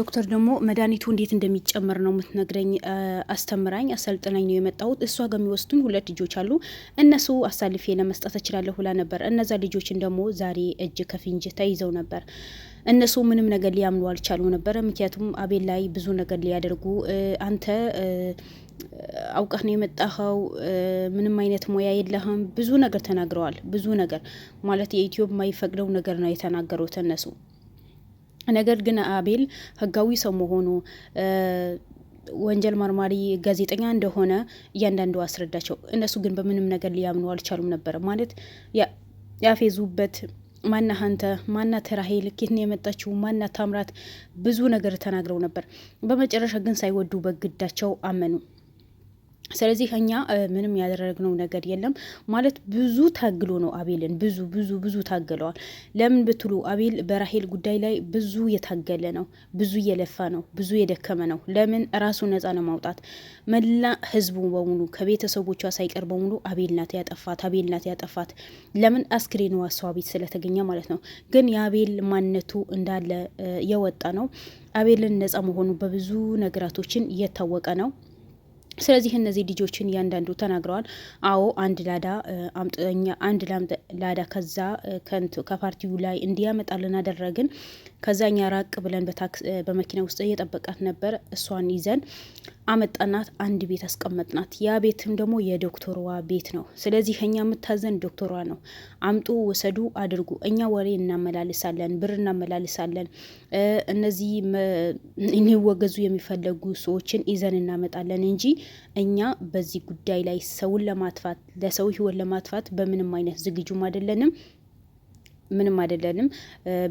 ዶክተር ደግሞ መድኃኒቱ እንዴት እንደሚጨመር ነው የምትነግረኝ። አስተምራኝ አሰልጥናኝ ነው የመጣሁት። እሷ ጋር የሚወስዱኝ 2 ልጆች አሉ። እነሱ አሳልፌ ለመስጠት እችላለሁ ብላ ነበር። እነዛ ልጆችን ደግሞ ዛሬ እጅ ከፍንጅ ተይዘው ነበር። እነሱ ምንም ነገር ሊያምኑ አልቻሉ ነበረ። ምክንያቱም አቤል ላይ ብዙ ነገር ሊያደርጉ አንተ አውቀህ ነው የመጣኸው፣ ምንም አይነት ሙያ የለህም፣ ብዙ ነገር ተናግረዋል። ብዙ ነገር ማለት የኢትዮብ የማይፈቅደው ነገር ነው የተናገሩት እነሱ። ነገር ግን አቤል ህጋዊ ሰው መሆኑ ወንጀል መርማሪ ጋዜጠኛ እንደሆነ እያንዳንዱ አስረዳቸው። እነሱ ግን በምንም ነገር ሊያምኑ አልቻሉም ነበር። ማለት ያፌዙበት ማናህ አንተ፣ ማናት ራሄል፣ ኬት ነው የመጣችው፣ ማናት ታምራት፣ ብዙ ነገር ተናግረው ነበር። በመጨረሻ ግን ሳይወዱ በግዳቸው አመኑ። ስለዚህ እኛ ምንም ያደረግነው ነገር የለም። ማለት ብዙ ታግሎ ነው አቤልን ብዙ ታገለዋል። ለምን ብትሉ አቤል በራሄል ጉዳይ ላይ ብዙ የታገለ ነው፣ ብዙ እየለፋ ነው፣ ብዙ የደከመ ነው። ለምን ራሱ ነጻ ለማውጣት መላ ህዝቡ በሙሉ ከቤተሰቦቿ ሳይቀር በሙሉ አቤል ናት ያጠፋት። ለምን አስክሬኗ እሷ ቤት ስለተገኘ ማለት ነው። ግን የአቤል ማንነቱ እንዳለ የወጣ ነው። አቤልን ነጻ መሆኑ በብዙ ነገራቶችን እየታወቀ ነው። ስለዚህ እነዚህ ልጆችን እያንዳንዱ ተናግረዋል። አዎ አንድ ላዳ ከዛ ከፓርቲው ላይ እንዲያመጣልን አደረግን። ከዛኛ ራቅ ብለን በመኪና ውስጥ እየጠበቃት ነበር። እሷን ይዘን አመጣናት፣ አንድ ቤት አስቀመጥናት። ያ ቤትም ደግሞ የዶክተሯ ቤት ነው። ስለዚህ እኛ የምታዘን ዶክተሯ ነው። አምጡ፣ ውሰዱ፣ አድርጉ። እኛ ወሬ እናመላልሳለን፣ ብር እናመላልሳለን። እነዚህ እንዲወገዙ የሚፈለጉ ሰዎችን ይዘን እናመጣለን እንጂ እኛ በዚህ ጉዳይ ላይ ሰውን ለማጥፋት ለሰው ህይወት ለማጥፋት በምንም አይነት ዝግጁም አይደለንም።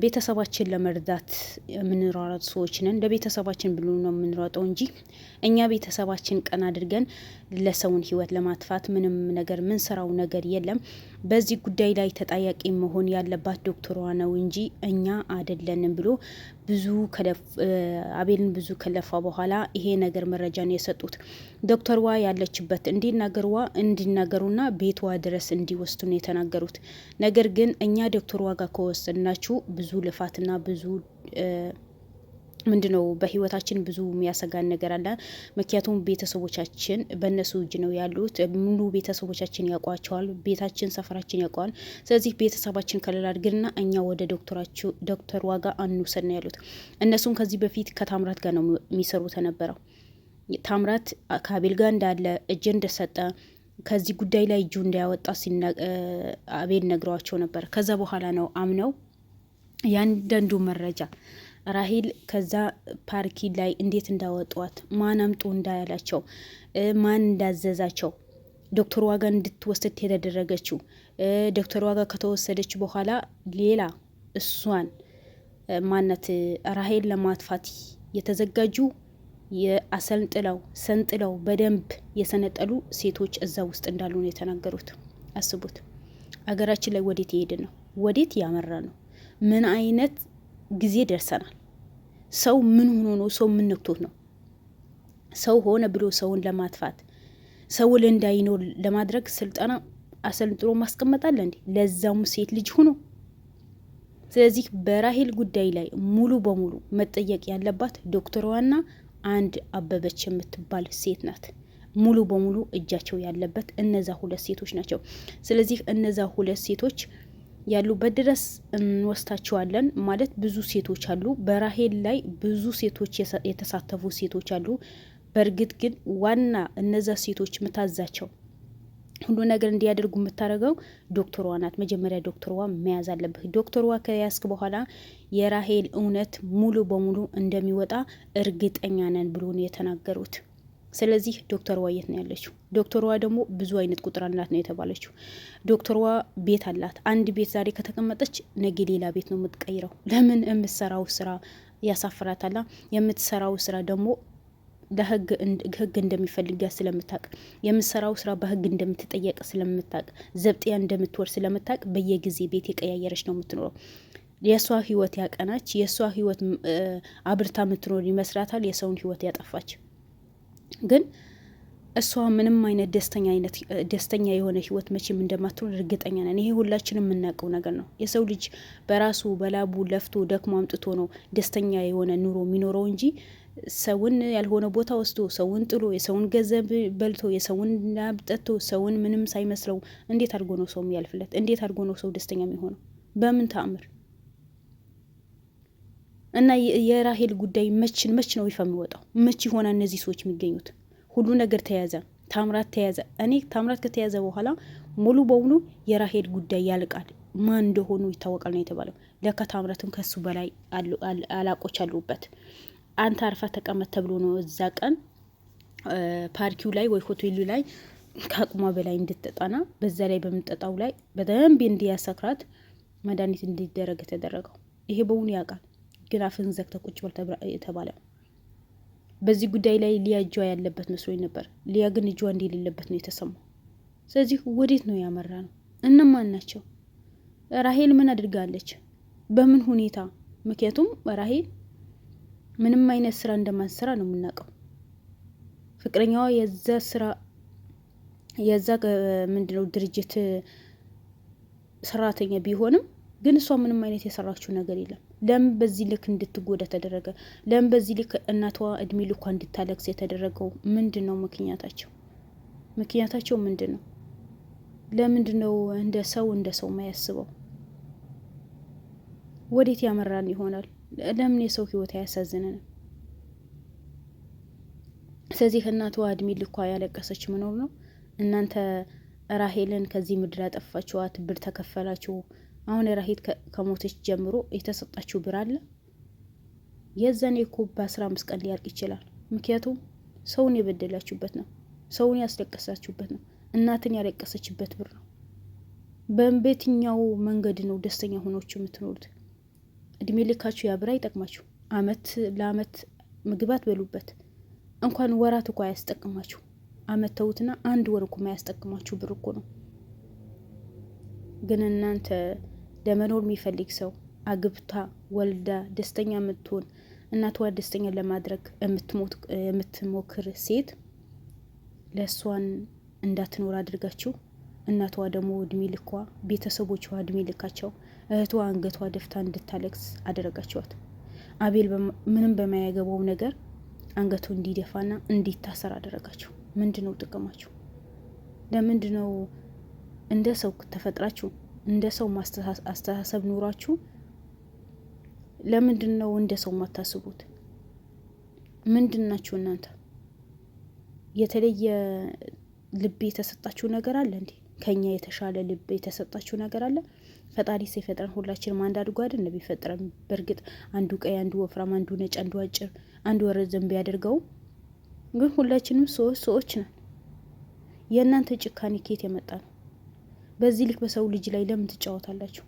ቤተሰባችን ለመርዳት የምንሯሯጥ ሰዎች ነን። ለቤተሰባችን ብሎ ነው የምንሯጠው እንጂ እኛ ቤተሰባችን ቀን አድርገን ለሰውን ህይወት ለማጥፋት ምንም ነገር ምንሰራው ነገር የለም። በዚህ ጉዳይ ላይ ተጠያቂ መሆን ያለባት ዶክተሯ ነው እንጂ እኛ አይደለንም ብሎ አቤልን ብዙ ከለፋ በኋላ ይሄ ነገር መረጃን የሰጡት ዶክተርዋ ያለችበት እንዲናገሩና ቤቷ ድረስ እንዲወስዱ ነው የተናገሩት። ነገር ግን እኛ ዶክተርዋ ጋር ከወሰድናችሁ ብዙ ልፋትና ብዙ ምንድነው በህይወታችን ብዙ የሚያሰጋን ነገር አለ። ምክንያቱም ቤተሰቦቻችን በእነሱ እጅ ነው ያሉት። ሙሉ ቤተሰቦቻችን ያውቋቸዋል። ቤታችን፣ ሰፈራችን ያውቀዋል። ስለዚህ ቤተሰባችን ከሌላ አድርግና እኛ ወደ ዶክተር ዋጋ አንውሰድ ነው ያሉት። እነሱም ከዚህ በፊት ከታምራት ጋር ነው የሚሰሩት የነበረው። ታምራት ከአቤል ጋር እንዳለ እጅ እንደሰጠ ከዚህ ጉዳይ ላይ እጁ እንዳያወጣ አቤል ነግሯቸው ነበር። ከዛ በኋላ ነው አምነው ያንዳንዱ መረጃ ራሄል ከዛ ፓርኪ ላይ እንዴት እንዳወጧት፣ ማን አምጡ እንዳያላቸው፣ ማን እንዳዘዛቸው፣ ዶክተር ዋጋ እንድትወስድ የተደረገችው፣ ዶክተር ዋጋ ከተወሰደች በኋላ ሌላ እሷን ማነት ራሄል ለማጥፋት የተዘጋጁ ሰንጥለው በደንብ የሰነጠሉ ሴቶች እዛ ውስጥ እንዳሉ ነው የተናገሩት። አስቡት፣ አገራችን ላይ ወዴት ይሄድ ነው? ወዴት ያመራ ነው? ምን አይነት ጊዜ ደርሰናል? ሰው ምን ሆኖ ነው? ሰው ምን ነክቶት ነው? ሰው ሆነ ብሎ ሰውን ለማጥፋት ሰውን እንዳይኖር ለማድረግ ስልጠና አሰልጥሮ ማስቀመጣለ እንዴ? ለዛም ሴት ልጅ ሆኖ። ስለዚህ በራሄል ጉዳይ ላይ ሙሉ በሙሉ መጠየቅ ያለባት ዶክተሯና አንድ አበበች የምትባል ሴት ናት። ሙሉ በሙሉ እጃቸው ያለበት እነዛ 2 ሴቶች ናቸው። ስለዚህ እነዛ 2 ሴቶች ያሉበት ድረስ እንወስታቸዋለን። ማለት ብዙ ሴቶች አሉ በራሄል ላይ ብዙ ሴቶች የተሳተፉ ሴቶች አሉ። በእርግጥ ግን ዋና እነዛ ሴቶች ምታዛቸው ሁሉ ነገር እንዲያደርጉ የምታደርገው ዶክተሯ ናት። መጀመሪያ ዶክተሯ መያዝ አለብህ። ዶክተሯ ከያዝክ በኋላ የራሄል እውነት ሙሉ በሙሉ እንደሚወጣ እርግጠኛ ነን ብሎ ነው የተናገሩት። ስለዚህ ዶክተሯ የት ነው ያለችው? ዶክተሯ ደግሞ ብዙ አይነት ቁጥር አላት ነው የተባለችው። ዶክተሯ ቤት አላት። አንድ ቤት ዛሬ ከተቀመጠች ነገ ሌላ ቤት ነው የምትቀይረው። ለምን? የምትሰራው ስራ ያሳፍራታላ። የምትሰራው ስራ ደግሞ ለህግ እንደሚፈልጋ ስለምታቅ፣ የምትሰራው ስራ በህግ እንደምትጠየቅ ስለምታቅ፣ ዘብጥያ እንደምትወር ስለምታቅ በየጊዜ ቤት የቀያየረች ነው የምትኖረው። የእሷ ህይወት ያቀናች፣ የእሷ ህይወት አብርታ የምትኖር ይመስላታል። የሰውን ህይወት ያጠፋች ግን እሷ ምንም አይነት ደስተኛ የሆነ ህይወት መቼም እንደማትሆን እርግጠኛ ነን። ይሄ ሁላችንም የምናውቀው ነገር ነው። የሰው ልጅ በራሱ በላቡ ለፍቶ ደክሞ አምጥቶ ነው ደስተኛ የሆነ ኑሮ የሚኖረው እንጂ ሰውን ያልሆነ ቦታ ወስዶ ሰውን ጥሎ የሰውን ገንዘብ በልቶ የሰውን ላብ ጠጥቶ ሰውን ምንም ሳይመስለው እንዴት አድርጎ ነው ሰው የሚያልፍለት? እንዴት አድርጎ ነው ሰው ደስተኛ የሚሆነው? በምን ተአምር? እና የራሄል ጉዳይ መች ነው ይፋ የሚወጣው? መች ይሆናል እነዚህ ሰዎች የሚገኙት? ሁሉ ነገር ተያዘ፣ ታምራት ተያዘ። እኔ ታምራት ከተያዘ በኋላ ሙሉ በሙሉ የራሄል ጉዳይ ያልቃል፣ ማን እንደሆኑ ይታወቃል ነው የተባለው። ለካ ታምራትም ከሱ በላይ አላቆች አሉበት። አንተ አርፋ ተቀመጥ ተብሎ ነው እዛ ቀን ፓርኪው ላይ ወይ ሆቴሉ ላይ ከአቅሟ በላይ እንድትጠጣና በዛ ላይ በምጠጣው ላይ በደንብ እንዲያሰክራት መድኃኒት እንዲደረግ የተደረገው። ይሄ በውኑ ያውቃል፣ ግን አፍህን ዘግተህ ቁጭ በል የተባለ። በዚህ ጉዳይ ላይ ሊያ እጇ ያለበት መስሎኝ ነበር። ሊያ ግን እጇ እንደሌለበት ነው የተሰማው። ስለዚህ ወዴት ነው ያመራ ነው? እነማን ናቸው? ራሄል ምን አድርጋለች? በምን ሁኔታ? ምክንያቱም ራሄል ምንም አይነት ስራ እንደማትሰራ ነው የምናውቀው። ፍቅረኛዋ የዛ ምንድነው ድርጅት ሰራተኛ ቢሆንም ግን እሷ ምንም አይነት የሰራችው ነገር የለም። ለምን በዚህ ልክ እንድትጎዳ ተደረገ? ለምን በዚህ ልክ እናቷ እድሜ ልኳ እንድታለቅስ የተደረገው ምንድን ነው? ምክንያታቸው ምንድን ነው? ለምንድን ነው እንደ ሰው ማያስበው? ወዴት ያመራን ይሆናል? ለምን የሰው ህይወት አያሳዝነንም? ስለዚህ እናቷ እድሜ ልኳ ያለቀሰች መኖር ነው። እናንተ ራሄልን ከዚህ ምድር ያጠፋችኋት፣ ብር ተከፈላችሁ። አሁን ራሄል ከሞተች ጀምሮ የተሰጣችሁ ብር አለ? የዛኔ እኮ በ15 ቀን ሊያልቅ ይችላል። ምክንያቱም ሰውን የበደላችሁበት ነው፣ ሰውን ያስለቀሳችሁበት ነው፣ እናትን ያለቀሰችበት ብር ነው። በየትኛው መንገድ ነው ደስተኛ ሆኖችሁ የምትኖሩት? እድሜ ልካችሁ ያ ብር አይጠቅማችሁ። አመት ለአመት ምግባት በሉበት እንኳን ወራት እኮ አያስጠቅማችሁ። አመት ተውትና አንድ ወር እኮ ማያስጠቅማችሁ ብር እኮ ነው። ግን እናንተ ለመኖር የሚፈልግ ሰው አግብታ ወልዳ ደስተኛ የምትሆን እናቷ ደስተኛ ለማድረግ የምትሞክር ሴት ለእሷን እንዳትኖር አድርጋችሁ፣ እናቷ ደግሞ እድሜ ልኳ፣ ቤተሰቦቿ እድሜ ልካቸው፣ እህቷ አንገቷ ደፍታ እንድታለቅስ አደረጋችኋት። አቤል ምንም በማያገባው ነገር አንገቱ እንዲደፋና እንዲታሰር አደረጋችሁ። ምንድን ነው ጥቅማችሁ? ለምንድን ነው እንደ ሰው ተፈጥራችሁ እንደ ሰው አስተሳሰብ ኑሯችሁ ለምንድን ነው እንደ ሰው ማታስቡት? ምንድን ናችሁ እናንተ? የተለየ ልብ የተሰጣችሁ ነገር አለ እንዴ? ከኛ የተሻለ ልብ የተሰጣችሁ ነገር አለ? ፈጣሪ ሲፈጥረን ሁላችንም አንድ አድርጎ አይደል ነው ቢፈጥረን። በእርግጥ አንዱ ቀይ፣ አንዱ ወፍራም፣ አንዱ ነጭ፣ አንዱ አጭር፣ አንዱ ረዘም ቢያደርገው ግን ሁላችንም ሰዎች ነን። የእናንተ ጭካኔ ከየት የመጣ ነው? በዚህ ልክ በሰው ልጅ ላይ ለምን ትጫወታላችሁ?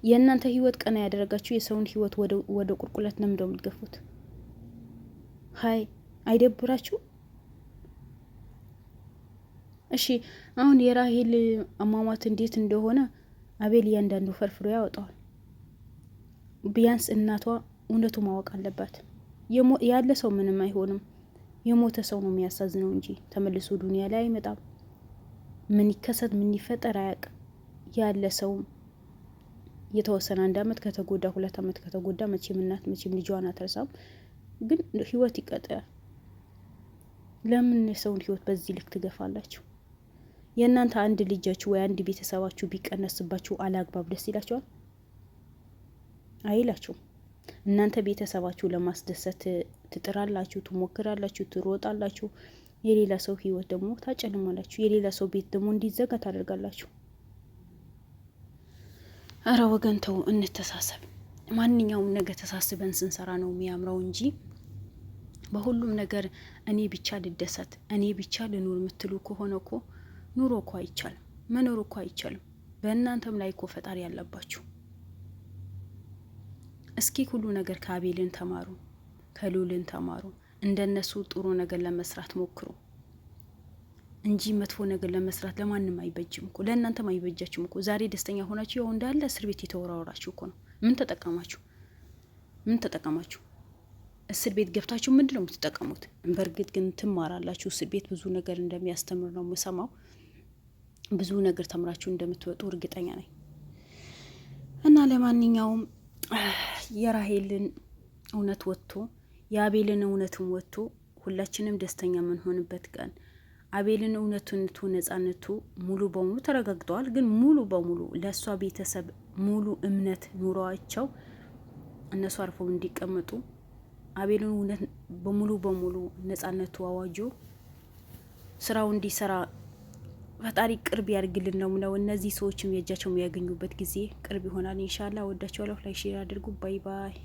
የእናንተ ህይወት ቀና ያደረጋችሁ የሰውን ህይወት ወደ ቁልቁለት ነው የምትገፉት። ሀይ አይደብራችሁ? እሺ አሁን የራሄል አሟሟት እንዴት እንደሆነ አቤል እያንዳንዱ ፈርፍሮ ያወጣዋል። ቢያንስ እናቷ እውነቱ ማወቅ አለባት። ያለ ሰው ምንም አይሆንም፣ የሞተ ሰው ነው የሚያሳዝነው እንጂ ተመልሶ ዱንያ ላይ አይመጣም። ምን ይከሰት ምን ይፈጠር አያውቅም። ያለ ሰውም የተወሰነ 1 አመት ከተጎዳ 2 አመት ከተጎዳ መቼም እናት መቼም ልጇን አትረሳም። ግን ህይወት ይቀጥላል። ለምን የሰውን ህይወት በዚህ ልክ ትገፋላችሁ? የእናንተ አንድ ልጃችሁ ወይ አንድ ቤተሰባችሁ ቢቀነስባችሁ አላግባብ ደስ ይላችኋል? አይላችሁም። እናንተ ቤተሰባችሁ ለማስደሰት ትጥራላችሁ፣ ትሞክራላችሁ፣ ትሮጣላችሁ። የሌላ ሰው ህይወት ደግሞ ታጨልማላችሁ። የሌላ ሰው ቤት ደግሞ እንዲዘጋ ታደርጋላችሁ። አረ ወገን ተው፣ እንተሳሰብ። ማንኛውም ነገር ተሳስበን ስንሰራ ነው የሚያምረው እንጂ በሁሉም ነገር እኔ ብቻ ልደሰት፣ እኔ ብቻ ልኑር የምትሉ ከሆነ እኮ ኑሮ እኮ አይቻልም፣ መኖር እኮ አይቻልም። በእናንተም ላይ እኮ ፈጣሪ ያለባችሁ። እስኪ ሁሉ ነገር ከአቤልን ተማሩ፣ ከሉልን ተማሩ። እንደነሱ ጥሩ ነገር ለመስራት ሞክሩ እንጂ መጥፎ ነገር ለመስራት ለማንም አይበጅም እኮ፣ ለእናንተም አይበጃችሁም እኮ። ዛሬ ደስተኛ ሆናችሁ ያው እንዳለ እስር ቤት የተወራወራችሁ እኮ ነው። ምን ተጠቀማችሁ? እስር ቤት ገብታችሁ ምንድን ነው የምትጠቀሙት? በእርግጥ ግን ትማራላችሁ። እስር ቤት ብዙ ነገር እንደሚያስተምር ነው የምሰማው። ብዙ ነገር ተምራችሁ እንደምትወጡ እርግጠኛ ነኝ። እና ለማንኛውም የራሄልን እውነት ወጥቶ የአቤልን እውነትን ወጥቶ ሁላችንም ደስተኛ የምንሆንበት ቀን አቤልን እውነትነቱ ነጻነቱ ሙሉ በሙሉ ተረጋግጠዋል። ግን ሙሉ በሙሉ ለእሷ ቤተሰብ ሙሉ እምነት ኑሯቸው እነሱ አርፈው እንዲቀመጡ አቤልን እውነት በሙሉ በሙሉ ነጻነቱ አዋጆ ስራው እንዲሰራ ፈጣሪ ቅርብ ያድርግልን ነው። እነዚህ ሰዎችም የእጃቸው የሚያገኙበት ጊዜ ቅርብ ይሆናል ኢንሻአላህ። ወዳቸዋለሁ። ላይክ ሼር አድርጉ። ባይ ባይ።